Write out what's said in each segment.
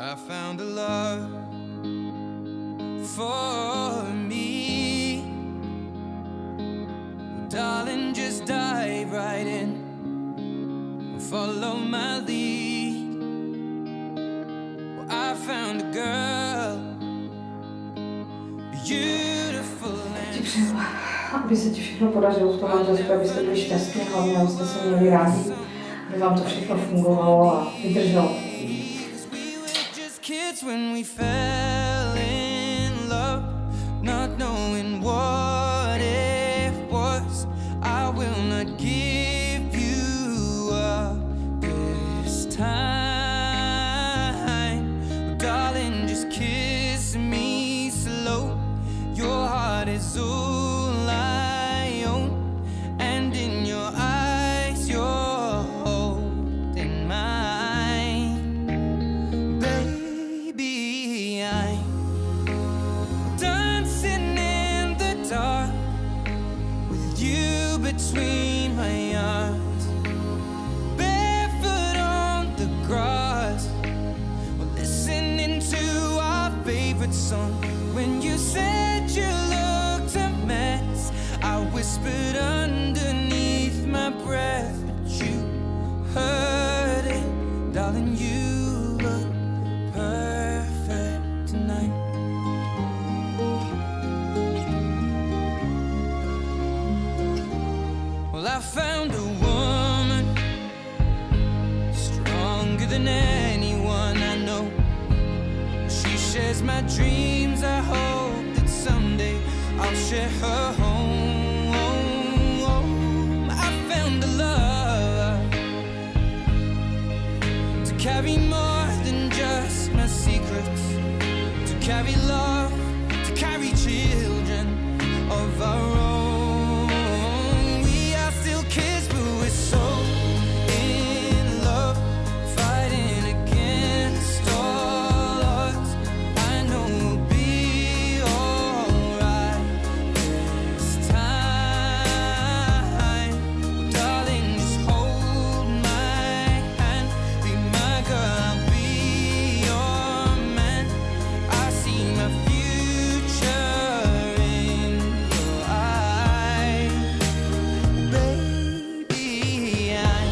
I found a love for me. Darling, just dive right in, follow my lead. Well, I found a girl, beautiful and... Aby se ti všechno podařilo v tom manželství, abyste byli šťastní, hlavně abyste se měli rádi, aby vám to všechno fungovalo a vydrželo. When we fell in love, not knowing what it was, I will not give you up this time. Oh, darling, just kiss me slow. Your heart is all I own, and in your eyes you're holding mine. Baby, I'm dancing in the dark with you between my arms, barefoot on the grass, we're listening to our favorite song. When you said you looked a mess, I whispered underneath my breath, but you heard it, darling. You look perfect tonight. Well, I found a woman stronger than anyone I know. She shares my dreams. I hope that someday I'll share her home. I found a love to carry more than just my secrets, to carry love, to carry children of our own. We are still kids, but we're so in love, fighting against all odds. I know we'll be alright this time. Well, darling, just hold my hand, be my girl, I'll be your man. I see my future in your eyes. Baby, I'm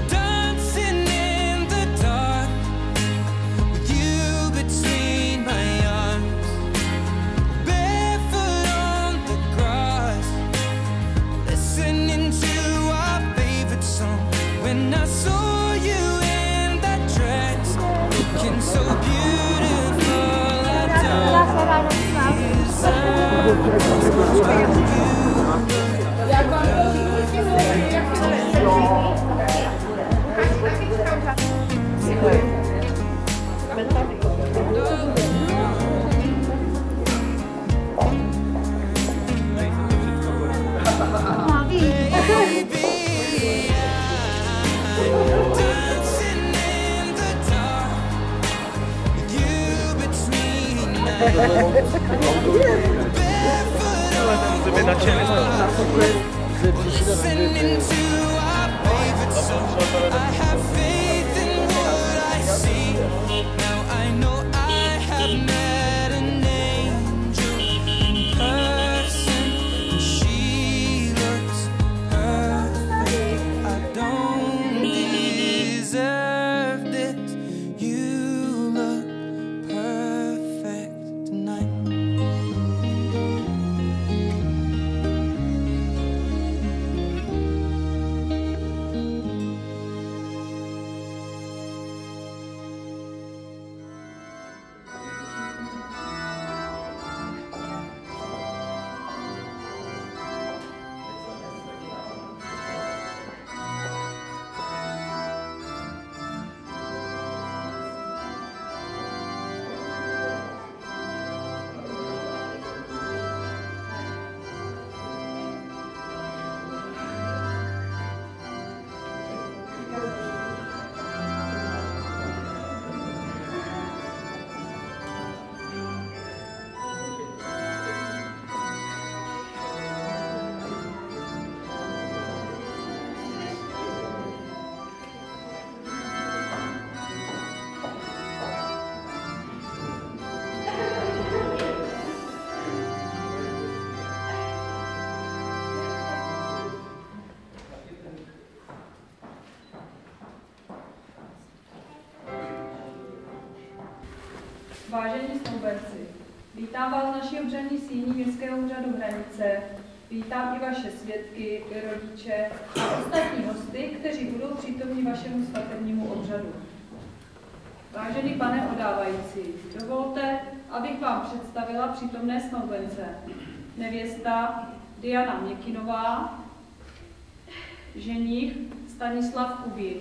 dancing in the dark with you between my arms, barefoot on the grass, listening to our favorite song. When I saw you in that dress, looking so beautiful, I don't listening to our favorite song. I have faith in what I see. Now I know I have met an angel in person, and she looks perfect. I don't deserve this. You look perfect tonight. Vážení snoubenci, vítám vás v naší obřadní síni Městského úřadu Hranice. Vítám i vaše svědky, rodiče a ostatní hosty, kteří budou přítomní vašemu svatebnímu obřadu. Vážený pane odávající, dovolte, abych vám představila přítomné snoubence. Nevěsta Diana Měkinová, ženich Stanislav Kubín.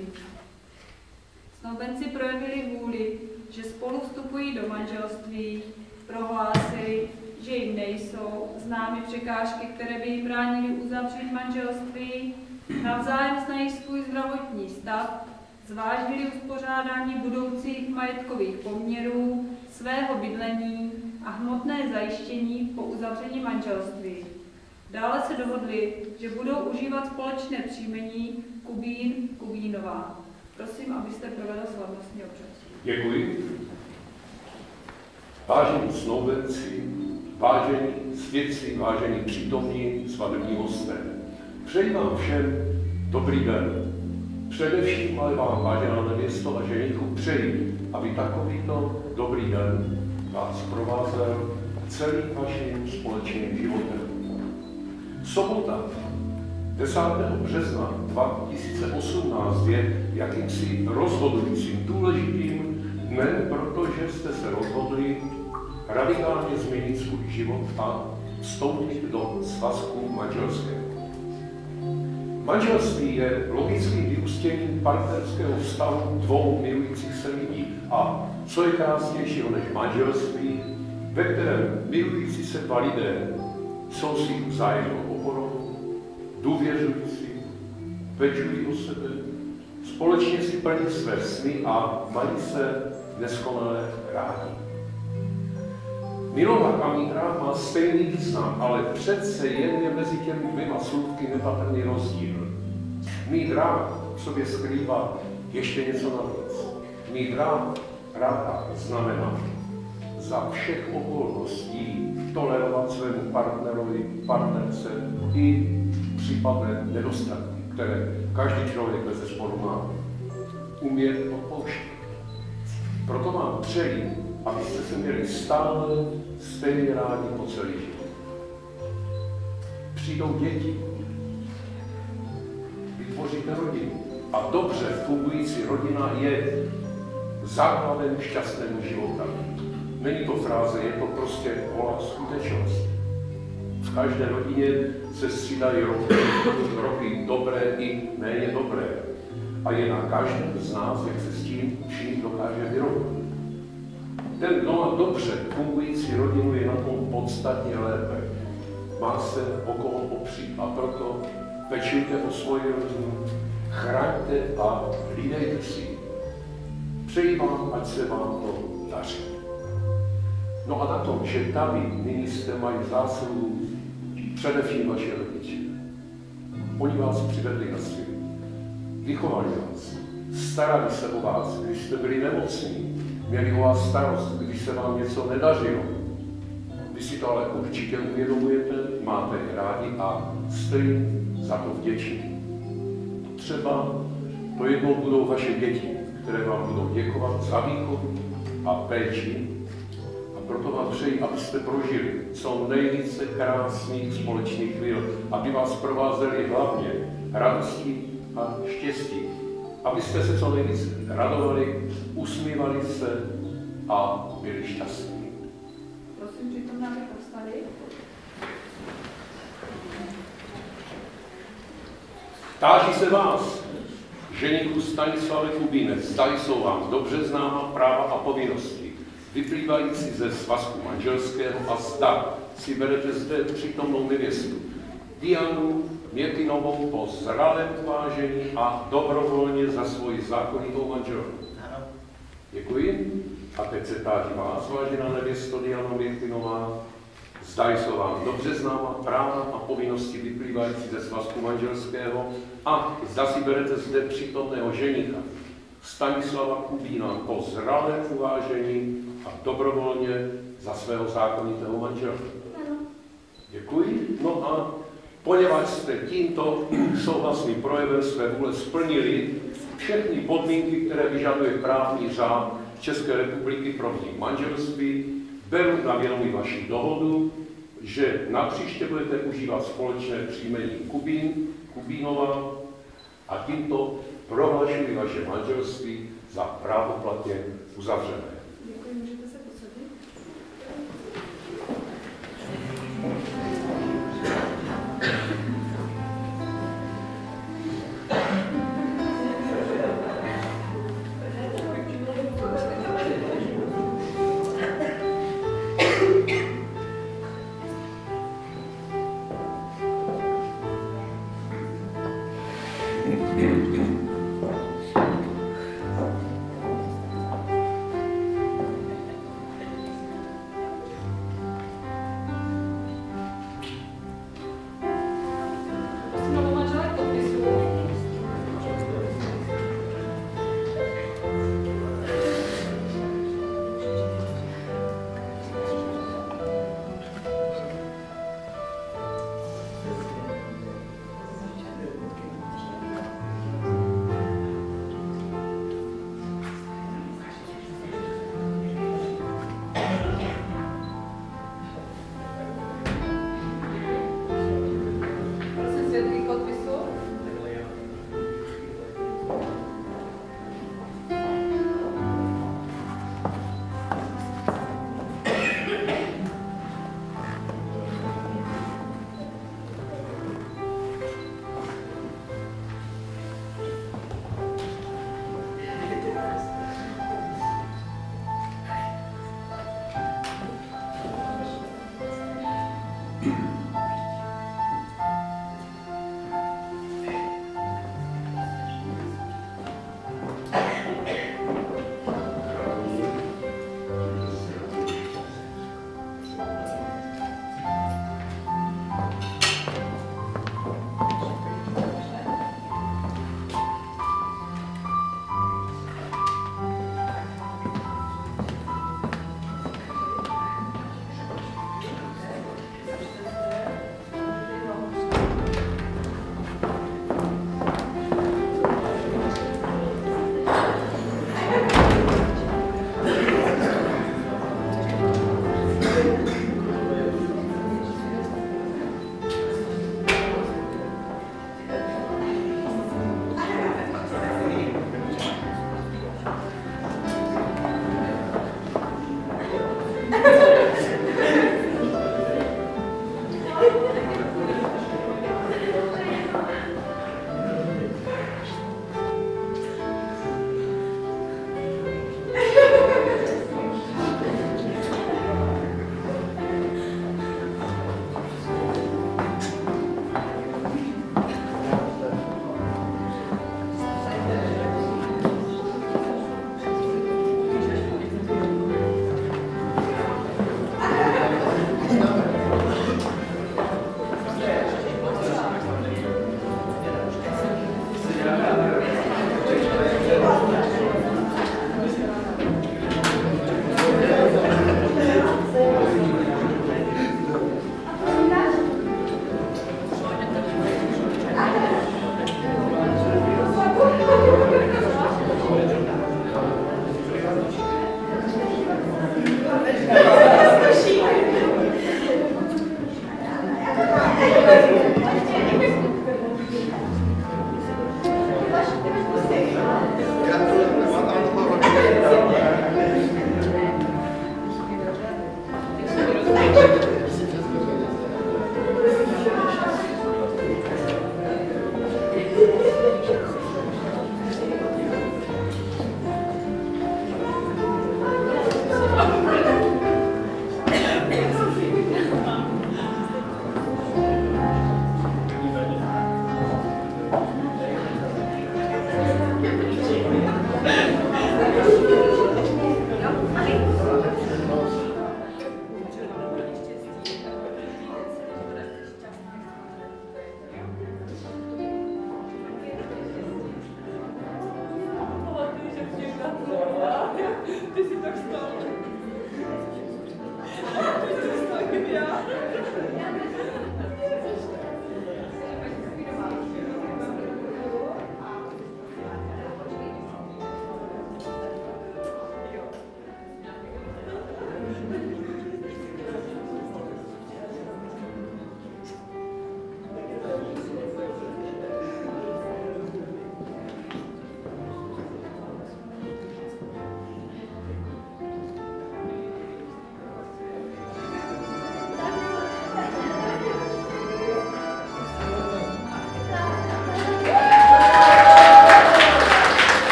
Snoubenci projevili vůli, že spolu vstupují do manželství, prohlásili, že jim nejsou známy překážky, které by jim bránily uzavřít manželství, navzájem znají svůj zdravotní stav, zvážili uspořádání budoucích majetkových poměrů, svého bydlení a hmotné zajištění po uzavření manželství. Dále se dohodli, že budou užívat společné příjmení Kubín Kubínová. Prosím, abyste provedl slavnostní obřad. Děkuji. Vážení snoubenci, vážení svědci, vážení přítomní svatební hosté, přeji vám všem dobrý den. Především ale vám, vážená nevěsto a ženichu, přeji, aby takovýto dobrý den vás provázel celým vaším společným životem. Sobota 10. března 2018 je jakýmsi rozhodujícím, důležitým dnem, protože jste se rozhodli radikálně změnit svůj život a vstoupit do svazku manželského. Manželství je logickým vyústěním partnerského vztahu dvou milujících se lidí. A co je krásnějšího než manželství, ve kterém milující se dva lidé jsou si vzájemnou oporou, důvěřují si, pečují o sebe, společně si plní své sny a mají se neskonale rádi. Milovat a mít rád má stejný význam, ale přece jen je mezi těmi dvěma slůvky nepatrný rozdíl. Mít rád v sobě skrývá ještě něco navíc. Mít ráda znamená za všech okolností tolerovat svému partnerovi, partnerce i případné nedostatky, které každý člověk bezesporu má. Umět odpouštět. Proto vám přeji, abyste se měli stále stejně rádi po celý život. Přijdou děti, vytvoříte rodinu a dobře fungující rodina je základem šťastného života. Není to fráze, je to prostě holá skutečnost. V každé rodině se střídají roky dobré i méně dobré. A je na každém z nás, jak se s tím vším dokáže vyrovnat. Ten, kdo má dobře fungující rodinu, je na tom podstatně lépe. Má se o koho opřít a proto pečujte o svoji rodinu, chraňte a hlídejte si. Přeji vám, ať se vám to daří. No a na tom, že tady nyní jste mají zásluhu především vaše rodiče. Oni vás přivedli na svět, vychovali vás, starali se o vás, když jste byli nemocní, měli o vás starost, když se vám něco nedařilo. Vy si to ale určitě uvědomujete, máte je rádi a jste jim za to vděční. Třeba to jednou budou vaše děti, které vám budou děkovat za výchovu a péči. A proto vám přeji, abyste prožili co nejvíce krásných společných chvíl, aby vás provázeli hlavně radostí a štěstí. Abyste se co nejvíce radovali, usmívali se a byli šťastní. Prosím, přítomná, aby povstali. Táží se vás, ženichu Stanislave Kubíne, zda jsou vám dobře známa práva a povinnosti, vyplývající ze svazku manželského a zda si berete zde přítomnou nevěstu Dianu Měkinovou po zralém uvážení a dobrovolně za svoji zákonitou manželku. Děkuji. A teď se táží vás, vážená nevěsto Diana Měkinová, zda jsou vám dobře známa práva a povinnosti vyplývající ze svazku manželského a zda si berete zde přítomného ženicha Stanislava Kubína po zralém uvážení a dobrovolně za svého zákonitého manžela. Děkuji. No a poněvadž jste tímto souhlasným projevem své vůle splnili všechny podmínky, které vyžaduje právní řád České republiky pro vznik manželství. Beru na vědomí vaši dohodu, že napříště budete užívat společné příjmení Kubínova a tímto prohlašuji vaše manželství za právoplatně uzavřené. Děkuji, můžete se posadit.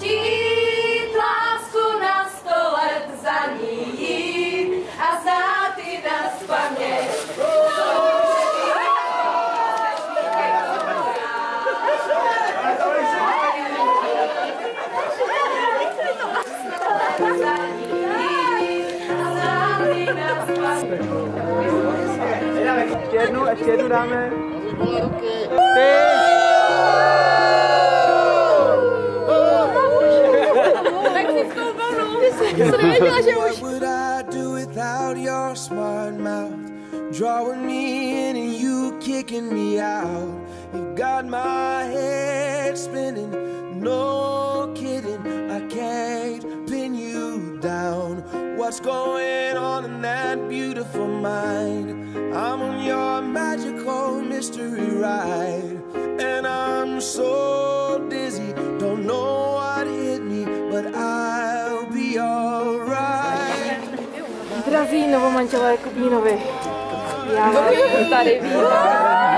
chtít lásku na 100 let za ní jít a znát ji nazpaměť. Ještě jednu dáme. What would I do without your smart mouth? Drawing me in and you kicking me out. You've got my head spinning, no kidding. I can't pin you down. What's going on in that beautiful mind? I'm on your magical mystery ride, and I'm so dizzy, don't know what hit me, but I'll be alright. Drazí novomanželé Kubínovi, já vás tady vítám.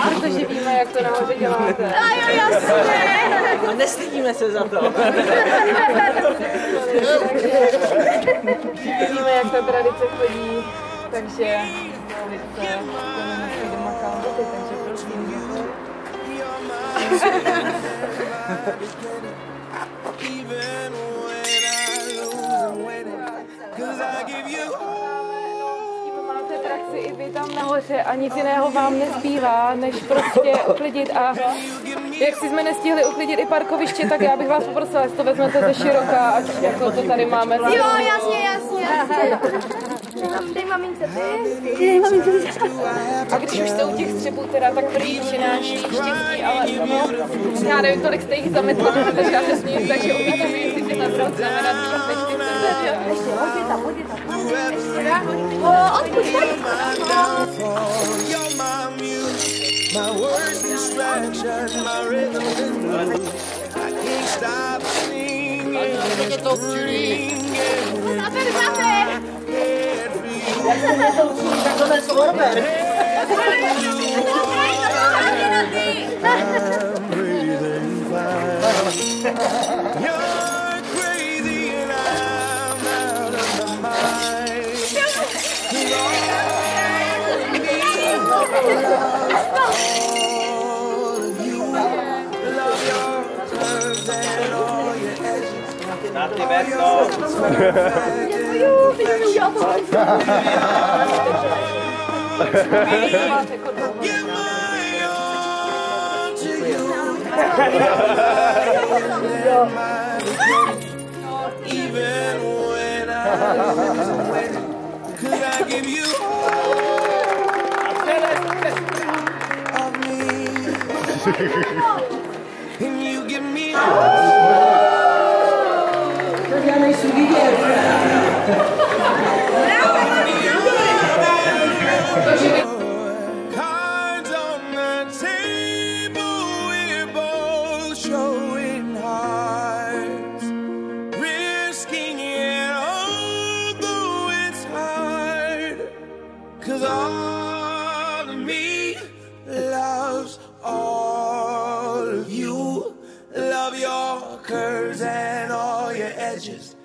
Protože víme, jak to nahoře děláte. A jo, jasně! No, nestydíme se za to. Víme, jak ta tradice chodí, takže ulice, to nemusí doma kalhoty, takže prosím. Máte praxi i vy tam nahoře a nic jiného vám nezbývá, než prostě uklidit a jak si jsme nestihli uklidit i parkoviště, tak já bych vás poprosila, jestli to vezmete ze široka, ať jako to tady máme. Jo, jasně. Dej mamince ty. A když už jste u těch střepů teda, tak první přináší štěstí, ale no, já nevím, tolik jste jich zametla, takže já nesmím, takže uvidíme, jestli ty na to znamená víc, než ty chcete. Ještě, hodně tam. Odkud, My worst distraction, my rhythm and blues. I can't stop singing. I'm breathing fine. You're crazy and I'm out of my mind. Even when I'm waiting, could I give you of me? And you give me cards on the table, we're both showing hearts, risking it although it's hard, 'cause all of me loves all of you. Love your curves and all your edges,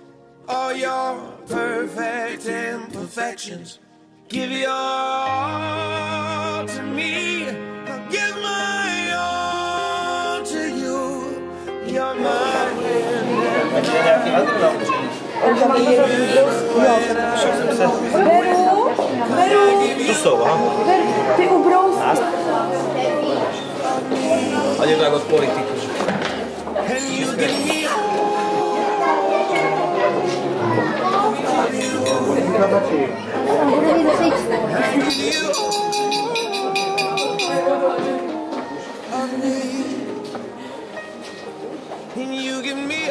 all your perfect imperfections. Give your all to me, I'll give my all to you. You're my To jsou, aha. Ty ubrousky. A je to jako z politiky. and you give me and you give me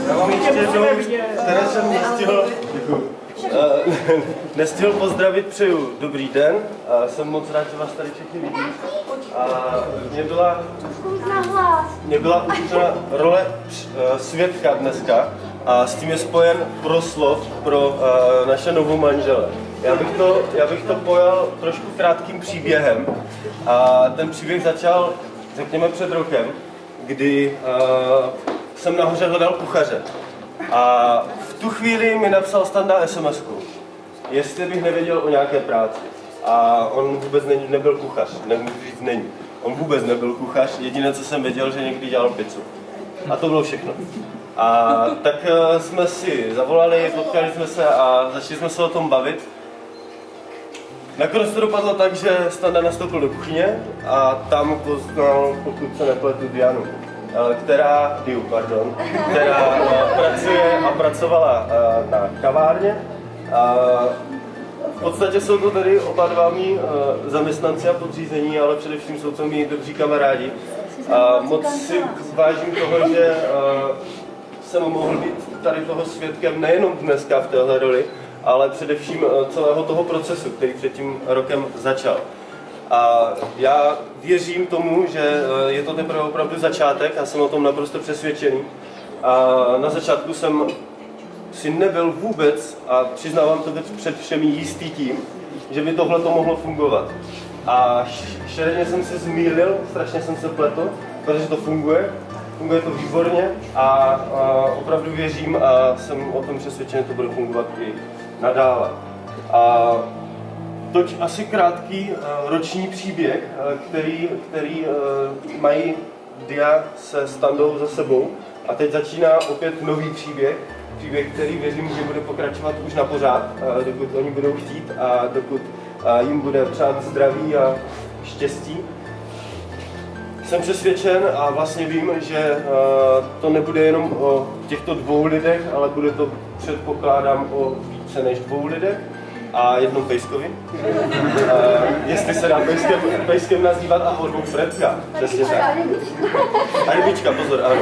Já vám ještě jednou, které jsem nestihl. Děkuji. nestihl pozdravit, přeju dobrý den. Jsem moc rád, že vás tady všichni vidím. Mě byla udělena role svědka dneska a s tím je spojen proslov pro naše novou manžele. Já bych to pojal trošku krátkým příběhem. A ten příběh začal, řekněme, před rokem, kdy jsem nahoře hledal kuchaře. A v tu chvíli mi napsal Standa SMS-ku, jestli bych nevěděl o nějaké práci. A on vůbec nebyl kuchař, nemůžu říct není. On vůbec nebyl kuchař, jediné, co jsem věděl, že někdy dělal pizzu. A to bylo všechno. A tak jsme si zavolali, potkali jsme se a začali jsme se o tom bavit. Nakonec to dopadlo tak, že Standa nastoupil do kuchyně a tam poznal, pokud se nepletu, Dianu, která pracuje a pracovala na kavárně. V podstatě jsou to tady oba dva mí zaměstnanci a podřízení, ale především jsou to mý dobří kamarádi. Moc si vážím toho, že jsem mohl být tady toho svědkem nejenom dneska v téhle roli, ale především celého toho procesu, který před tím rokem začal. A já věřím tomu, že je to teprve opravdu začátek a jsem o tom naprosto přesvědčený. A na začátku jsem si nebyl vůbec, a přiznávám to před všemi jistý tím, že by tohle to mohlo fungovat. A šeredně jsem se zmýlil, strašně jsem se pletl, protože to funguje to výborně a opravdu věřím a jsem o tom přesvědčen, že to bude fungovat i nadále. A toť asi krátký roční příběh, který mají Dia se Standou za sebou. A teď začíná opět nový příběh, který věřím, že bude pokračovat už na pořád, dokud oni budou chtít a dokud jim bude přát zdraví a štěstí. Jsem přesvědčen a vlastně vím, že to nebude jenom o těchto dvou lidech, ale bude to, předpokládám, o více než dvou lidech a jednom pejskovi. Jestli se dá pejskem nazývat a dvou Fredka, přesně tak. A rybička, pozor, ano.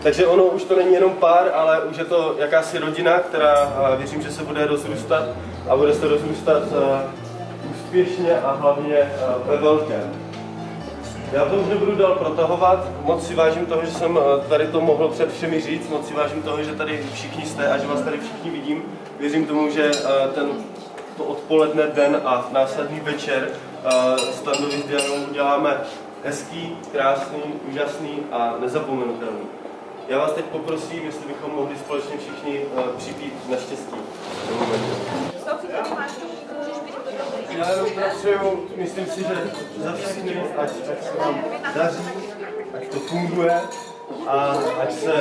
Takže ono už to není jenom pár, ale už je to jakási rodina, která věřím, že se bude rozrůstat a bude se rozrůstat úspěšně a hlavně ve velkém. Já to už nebudu dál protahovat, moc si vážím toho, že jsem tady to mohl před všemi říct, moc si vážím toho, že tady všichni jste a že vás tady všichni vidím. Věřím tomu, že to odpoledne, den a následný večer Standovi s Dianou uděláme hezký, krásný, úžasný a nezapomenutelný. Já vás teď poprosím, jestli bychom mohli společně všichni připít na štěstí. Já jenom pracuju, myslím si, že za všechny, ať se vám daří, ať to funguje a ať se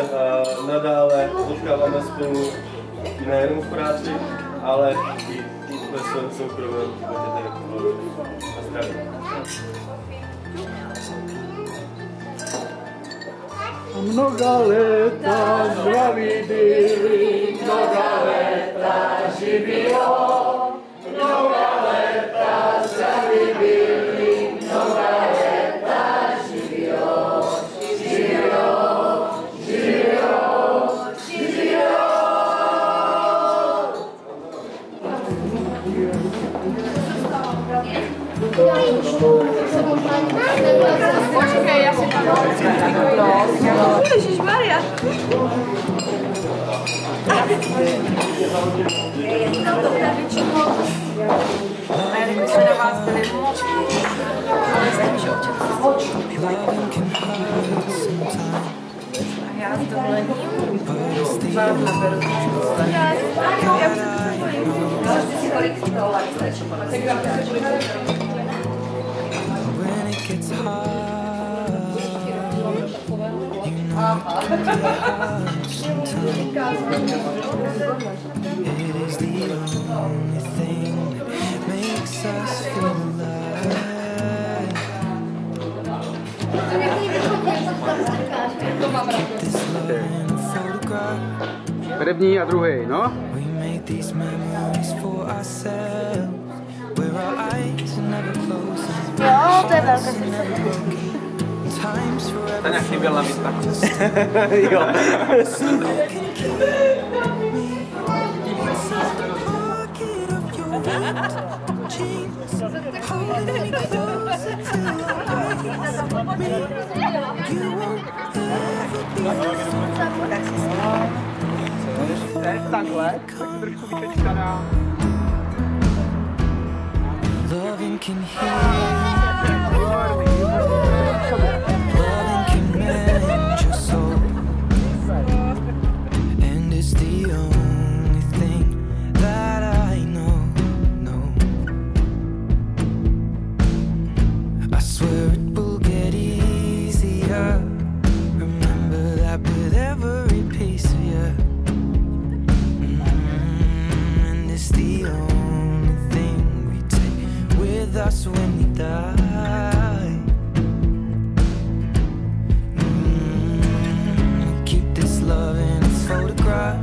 nadále potkáváme spolu nejenom v práci, ale i ve svém soukromém životě. A zdraví. Mnoga léta zdraví byli, mnoga léta živilo, mnoga léta zdraví byli, mnoga léta živilo, živilo, živilo, živilo. Počkej, já si to Ježišmarja. A jelikož jsme na vás byli moc, ale jste, že občas já s dovolením vám naberu. When it gets hard, you know it is the only thing that makes us feel alive. Keep this love in a photograph. První a druhý, no? We make these memories for ourselves, where our eyes are never closing. Jo, to je velká Time's forever. Taňa chyběla mi tak. So can keep me inside. jeans, holding me closer till I you won't Loving can heal, loving can mend your soul, and it's the only thing that I know. I swear it will get easier. Remember that with every piece of you. And it's the only thing we take with us when we die. We keep this love in its photograph.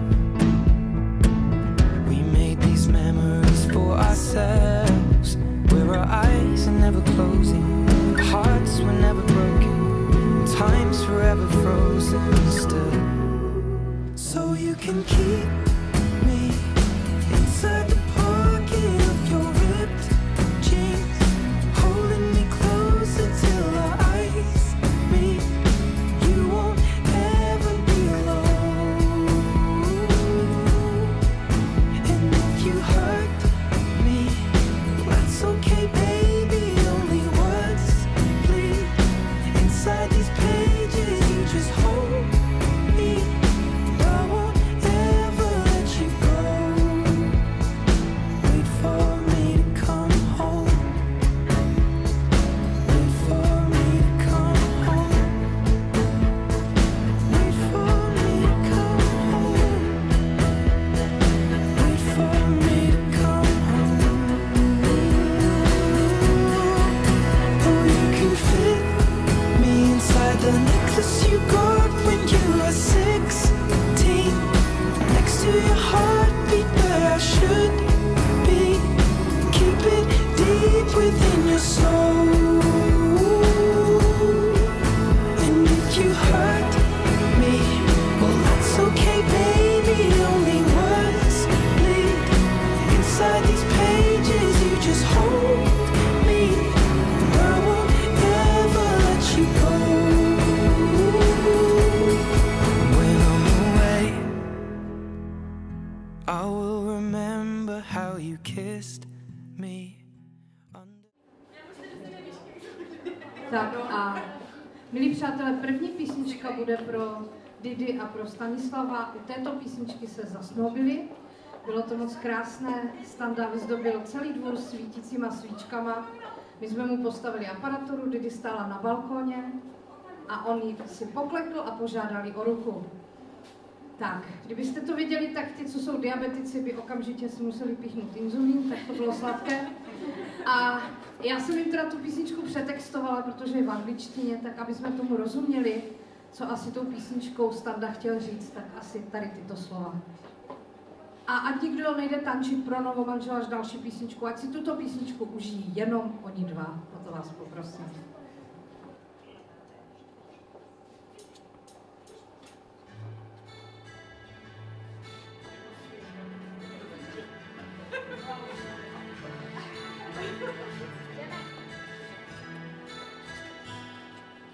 We made these memories for ourselves, where our eyes are never closing, hearts were never broken, time's forever frozen still. So you can keep me inside the pocket of your ripped jeans, holding me closer till our eyes meet. You won't ever be alone. And if you hurt me, that's okay, baby. Only words bleed inside these pages. You just hold me. I won't ever let you go. Wait for me to come home. Wait for me to come home. Wait for me to come home. Wait for me to come home. Oh, you can fit me inside the necklace you got when you were 16, next to your heartbeat where I should be. Keep it deep within your soul. And if you hurt me, well, that's okay, baby. Only words bleed inside these pages. You just hold me. I won't ever let you go. When I'm away, I will remember how you kissed me under. Tak a milí přátelé, první písnička bude pro Didi a pro Stanislava. U této písničky se zasnobili. Bylo to moc krásné. Standa vyzdobil celý dvůr svítícíma svíčkama. My jsme mu postavili aparaturu, Didi stála na balkóně a on jí si poklekl a požádali o ruku. Tak, kdybyste to viděli, tak ti, co jsou diabetici, by okamžitě si museli píchnout inzulín, tak to bylo sladké. A já jsem jim teda tu písničku přetextovala, protože je v angličtině, tak aby jsme tomu rozuměli, co asi tou písničkou Standa chtěl říct, tak asi tady tyto slova. A ať nikdo nejde tančit pro novomanžela až další písničku, ať si tuto písničku užijí jenom oni dva, o to vás poprosím.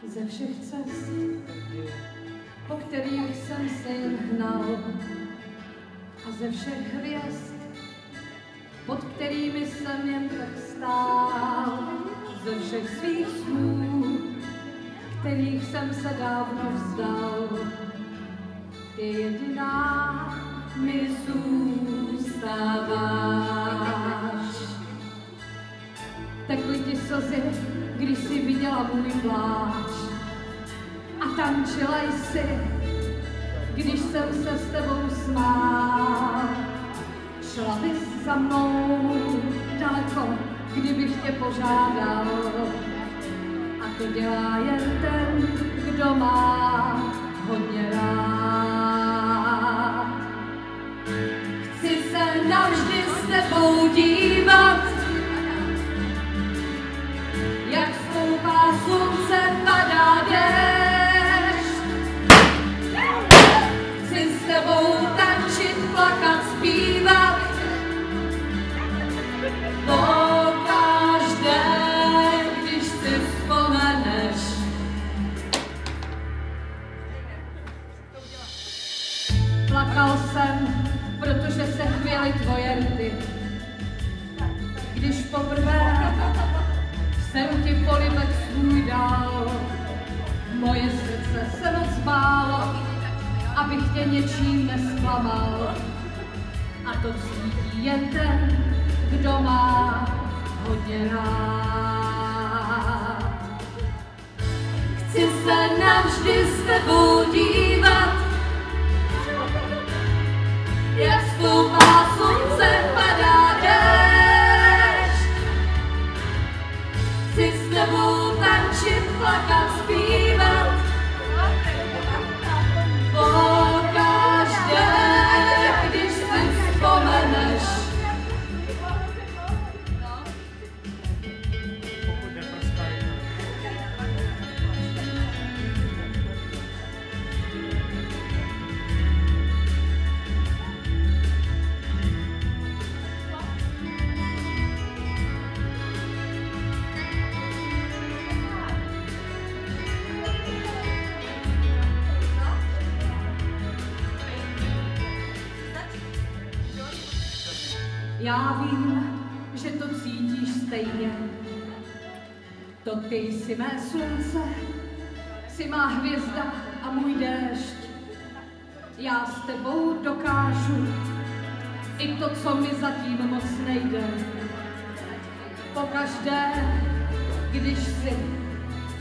Ze všech cest, po kterých jsem si hnal, a ze všech hvězd, pod kterými jsem jen tak stál, ze všech svých snů, kterých jsem se dávno vzdal, ty jediná mi zůstáváš. Tekly ti slzy, když jsi viděla můj pláč, a tančila jsi, když jsem se s tebou smál. Šla bys za mnou daleko, kdybych tě požádal, a to dělá jen ten, kdo má hodně rád. Chci se navždy s tebou dívat, jak stoupá slunce, padá déšť. Chci s tebou tančit, plakat, zpívat, Moje srdce se moc bálo, abych tě něčím nesklamal. A to cítí jen ten, kdo má hodně rád. Chci se navždy s tebou dívat, jak stoupá slunce, padá déšť. Chci s tebou tančit, plakat, zpívat, pokaždé, když si vzpomeneš. Já vím, že to cítíš stejně. To ty jsi mé slunce, jsi má hvězda a můj déšť. Já s tebou dokážu i to, co mi zatím moc nejde. Pokaždé, když si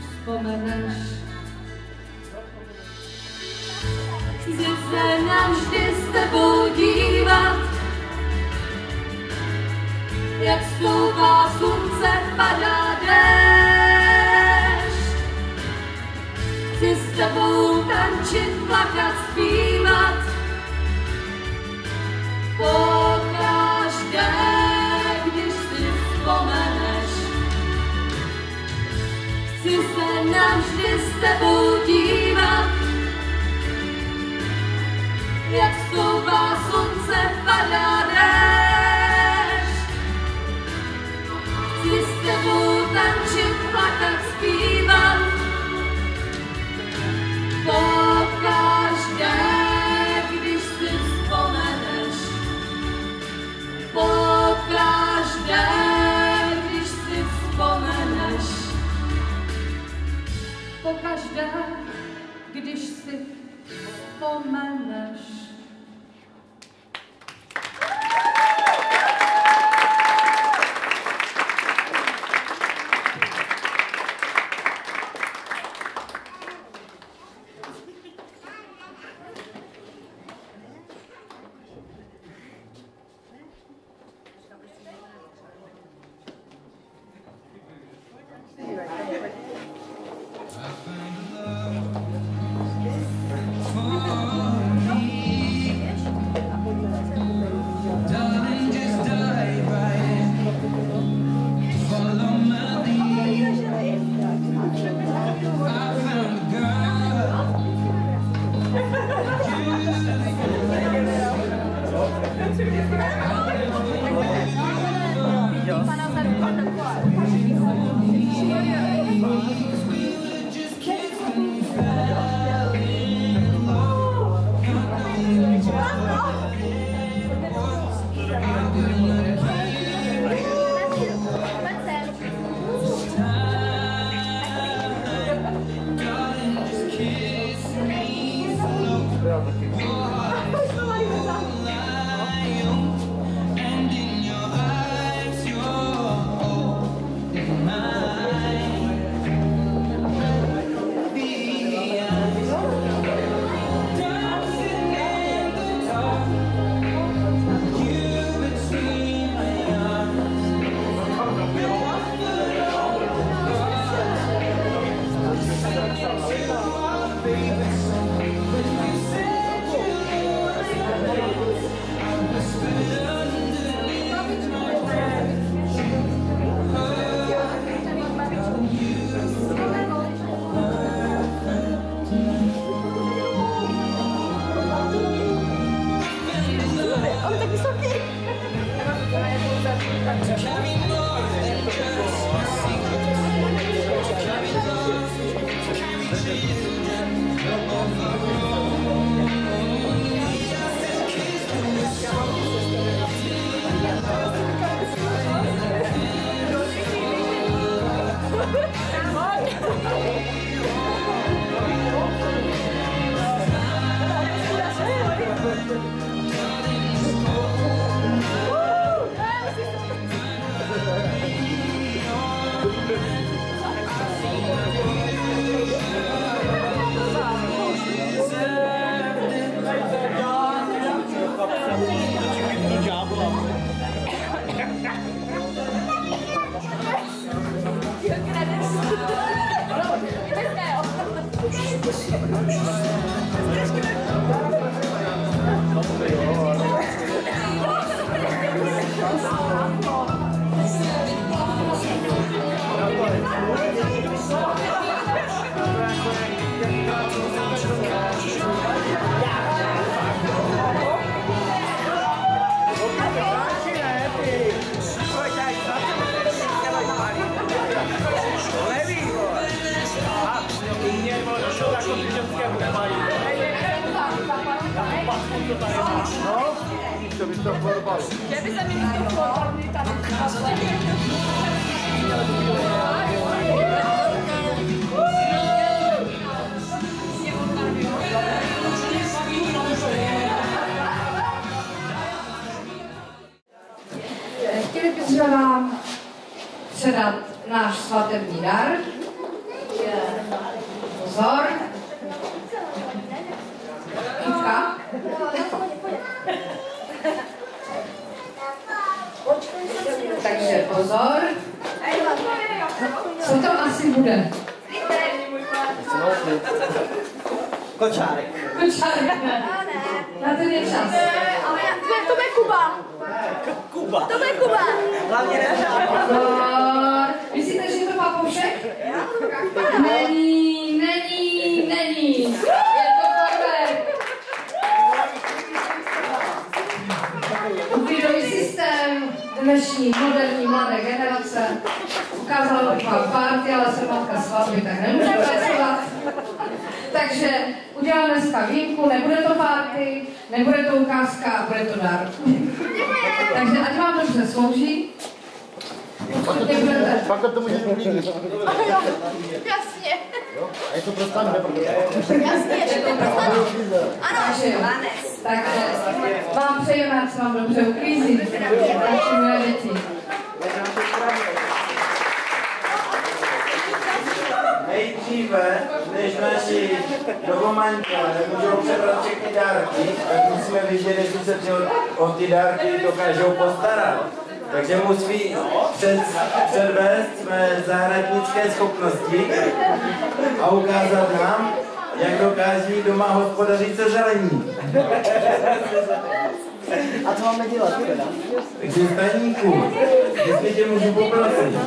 vzpomeneš. Chci se navždy s tebou dívat, jak stoupá slunce, padá déšť. Chci s tebou tančit, plakat, zpívat, pokaždé, když si vzpomeneš. Chci se navždy s tebou dívat, jak stoupá slunce, padá déšť. Chci s tebou tančit, plakat, zpívat, pokaždé, když si vzpomeneš. Pokaždé, když si vzpomeneš. Pokaždé, když si vzpomeneš. Chtěli bychom vám předat náš svatební dar. Pozor. Píčka. Takže pozor. Co to asi bude? Kočárek. Kočárek, ne. Na ten je čas. To bude Kuba. Kuba. To bude Kuba. Hlavně neřád. Pozor. Myslíte, že to papoušek? Není. Je to Korvek. Úklidový systém dnešní moderní mladé generace ukázala vám party, ale jsem matka svatby, tak nemůže pracovat. Takže uděláme dneska výjimku, nebude to party, nebude to ukázka a bude to dar. Takže ať vám dobře slouží. Určitě budete. Pak to můžeš uklidit. Jasně. A je to pro stanu, nebo? Jasně, je to pro stanu. Ano, takže vám přejeme, ať se vám dobře uklízí. Naši milé děti. Nejdříve, než naši novomanželé nemůžou přebrat všechny dárky, tak musíme vidět, jestli se o ty dárky dokážou postarat. Takže musí předvést své zahradnické schopnosti a ukázat nám, jak dokáží doma hospodařit se zelení. A co máme dělat teda? Takže staníku, jestli tě můžu poprosit,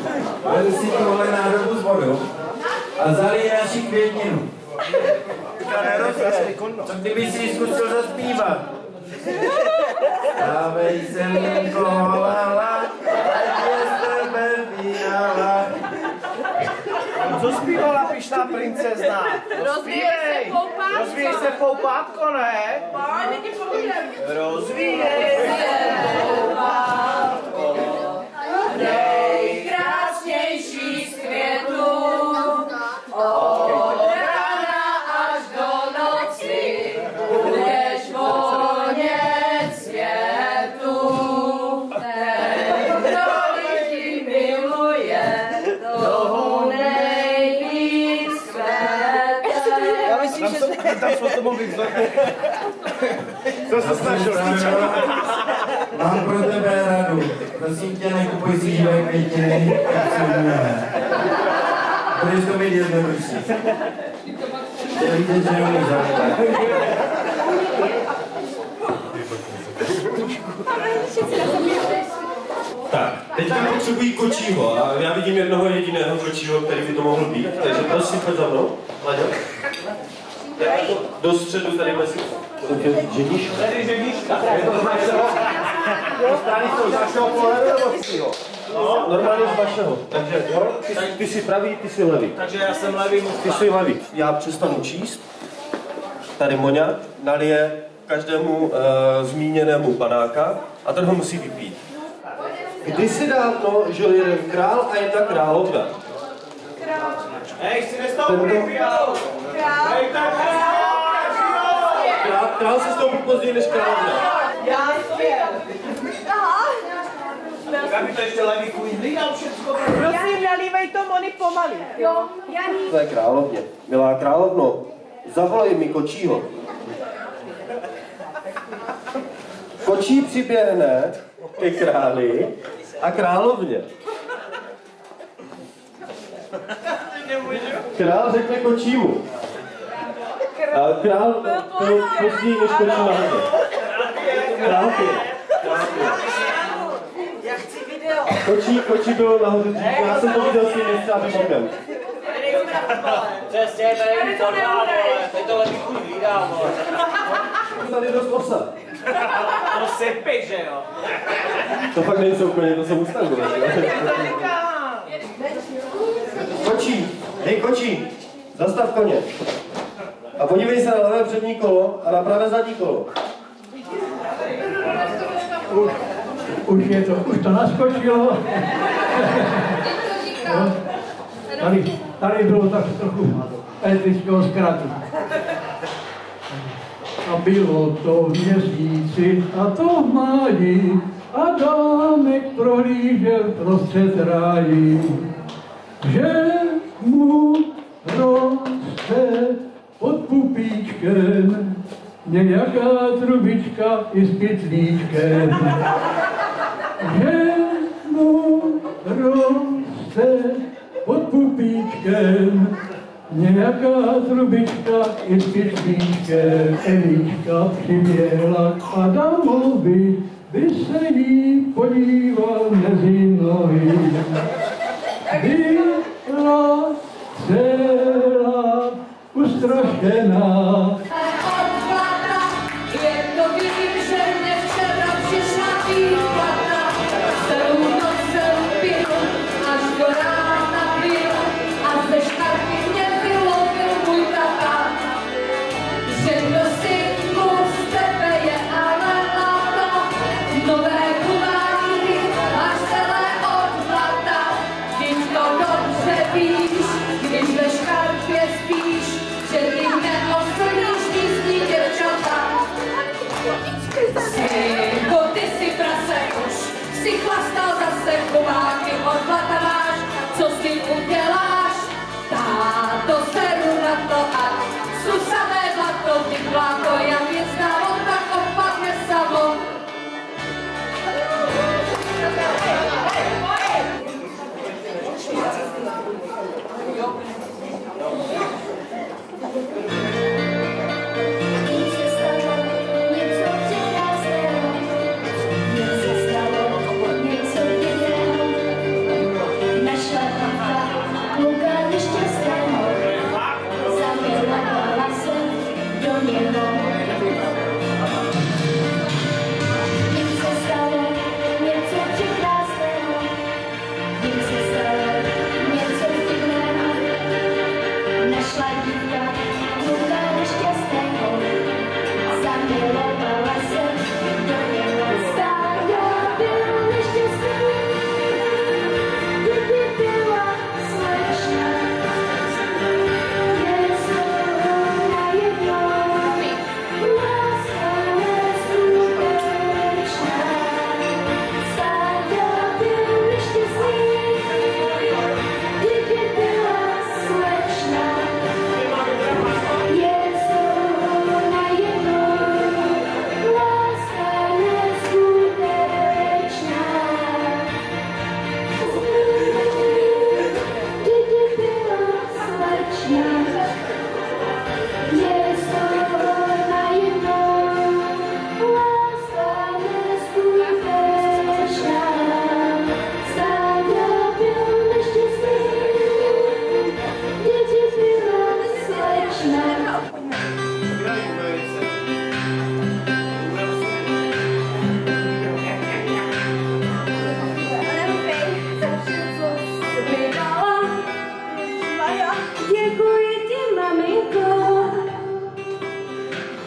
vem si tohle nádobu s vodou a zalij naši květninu. Co kdyby si zkusil zaspívat? Dávej semínko holala, ať je z tebe fiala. Co zpívala pyšná princezna? Rozvíjej se poupátko, ne? Rozvíjej se poupátko. Nejkrásnější z květů, od rána až do noci, budeš vonět světu. Ten, kdo lidi miluje, toho nejvíc svete. Já myslím, že tam jsou tomu vyzvat. To se snažil. Mám pro tebe radu. Prosím tě, nekupuj si živé květiny, tak se umíme. Budeš to mít jednodušší. Chtěl vidět, že umíš zavět. Tak, teďka potřebují kočího a já vidím jednoho jediného kočího, který by to mohl být, takže prosím, pojď za mnou, Laďo. Do středu tady mezi. Ženiš? Tady ženiška. Strany jsou z vašeho pohledu nebo z tvýho? No, normálně z vašeho. Takže jo, ty jsi pravý, ty jsi levý. Takže já jsem levý, ty jsi levý. Já přestanu číst. Tady Moňa nalije každému zmíněnému panáka a ten ho musí vypít. Kdysi dávno žil jeden král a jedna královna. Hej, si nestoupili, král! Hej, tak Král se stoupil později než královna. Já jsem. Aha. Aby to ještě levíku hlídal všecko. Prosím, nalívej to Moni pomalu. Jo, Janí. To je královně. Milá královno, zavolej mi kočího. Kočí přiběhne ke králi a královně. Král řekne kočímu. A král později než kočí nahoře. Král pije. Já chci video. Kočí byl nahoře dřív. Já jsem to viděl s tím městem bokem. Přesně, tady je to dál, tady to levíku hlídá, vole. Tady dost osa. No sypi, že jo? To fakt nejsou úplně, to jsou ústavové. Kočí, hej kočí, zastav koně. A podívej se na levé přední kolo a na pravé zadní kolo. Už to naskočilo. Tady bylo tak trochu elektrického zkratu. A bylo to v měsíci a to v máji a dámek prohlížel prostřed rájí, že mu roste pod pupíčkem nějaká trubička i s pytlíčkem. Že mu roste pod pupíčkem nějaká trubička i s pytlíčkem. Elička přiběhla k Adamovi, by se jí podíval mezi nohy. Byla celá ustrašená. Si chlastal zase kováky od blata máš, co s tím uděláš? Táto seru na to a susané blato, vyklá to jak je znalo, tak odpadne samo.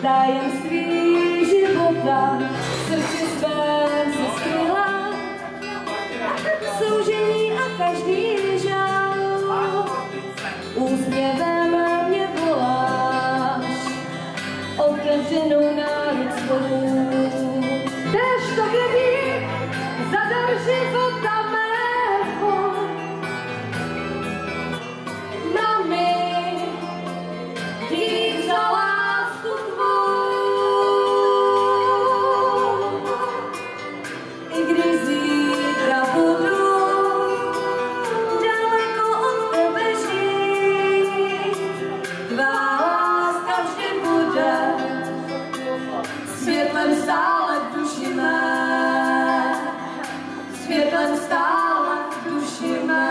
Tajemství života, srdci svém se skryla, soužení a každý žál. úsměvem mě voláš, otevřenou náruč svou. Tež to vědí, zadar života mého, nami, dík za lásku tvou. I když zítra budu daleko od tebe žít, tvá láska vždy bude světlem stále v duši mé, světlem stále v duši mé.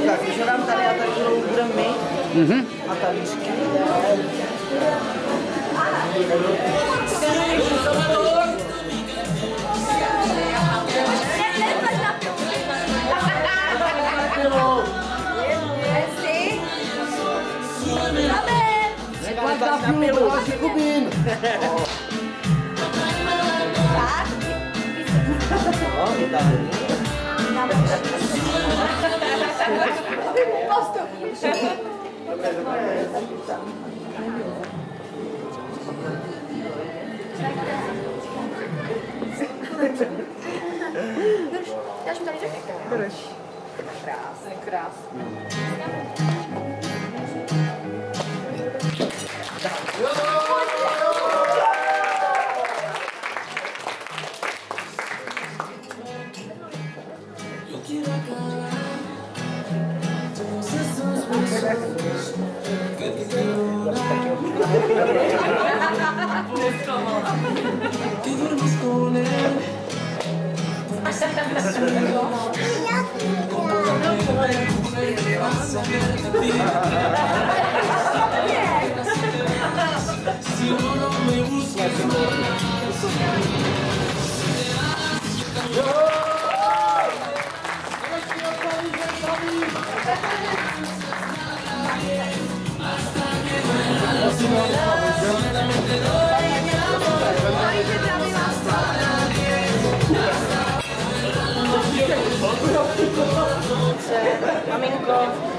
Tak, když ho dám tady a tady budeme my a talířky. Nekladá pilu, asi Kubín. Dáš mi tady řekne? Drž. Krásně, krásně. Que duermas con él. Si no me buscas, Maminko,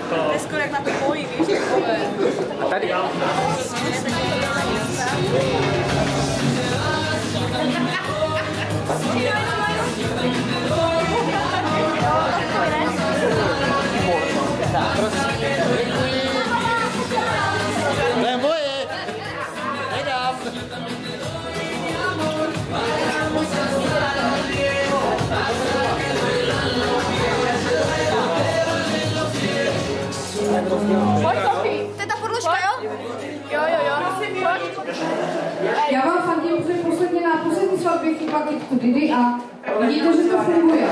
to je skoro jak na to boji, víš, A tady já. To je moje. Nedám. Pojď, Sophie, to je ta podložka, jo? Jo. Pojď. Já vám fandím, protože na poslední svatbě chyba kytku Didi a vidíte, že to funguje.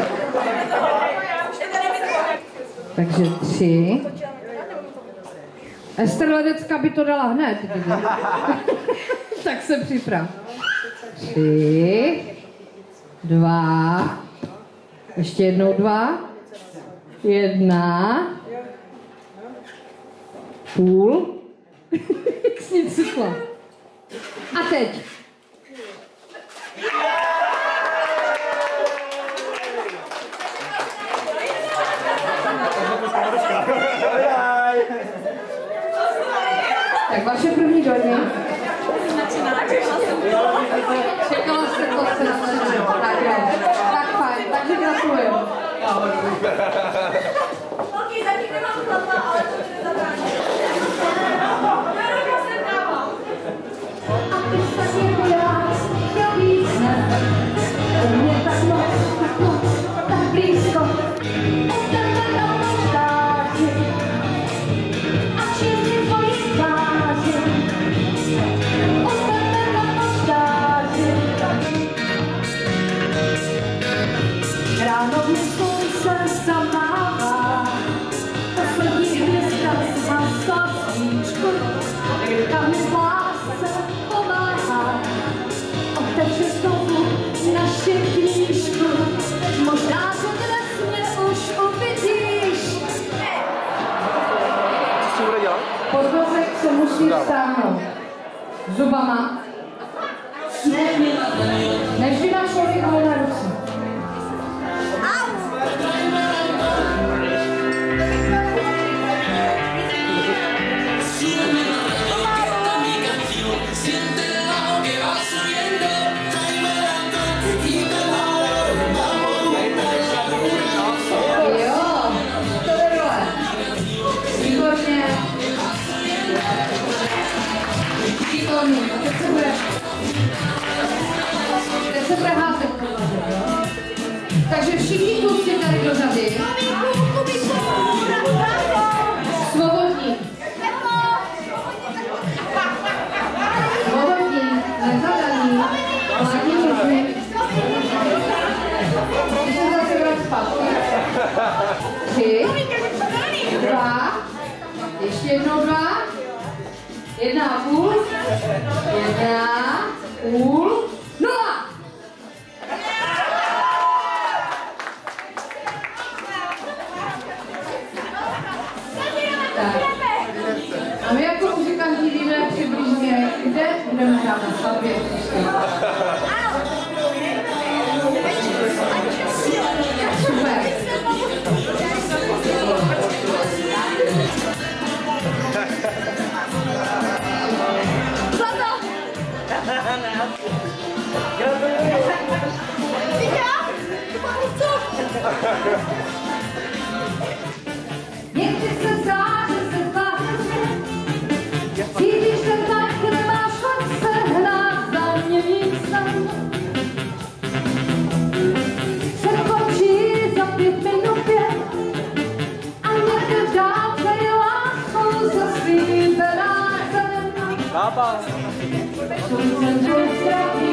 Takže 3. Ester Ledecká by to dala hned. Tak se připrav. 3, 2, ještě jednou 2, 1, půl. Jak jsi nic slyšela. A teď. Tak vaše první dojmy. Čekala jste to se na tak jo. Tak fajn, takže gratuluju. Holky, zatím nemám chlapa, ale to mě nezabrání. A ty se mě rád, chtěl víc, ne? Mě tak moc, tak blízko. Od tebe na postáži. A čistě tvojí tváři. Od tebe na postáži. Ráno mě slunce zamává. Poslední hvězda zhasla svíčku. Kam mi lásce pomáhá. Otevře znovu naši knížku. Možná, že dnes mě už uvidíš. Podvozek se musí stáhnout zubama Siéntelo que va subiendo, tráeme algo que quite el dolor. Jo, to je dole. Výborně. Výborně. Teď se bude házet. Takže všichni kluci tady do řady. Svobodní. Svobodní, nezadaní, mladí muži. Když se zase vrát zpátky. 3, 2, ještě jednou 2, 1,5, 1,5, 0. A my jako muzikanti víme přibližně, kde budeme hrát na svatbě. Super. Někdy se zdá, že se zbláznil svět. Cítíš ten tak, kde máš šance hrát za mě víc sen. Se končí za 5 minut 5 a někde dál přeji láskou za svým penácem. Slunce tvůj strach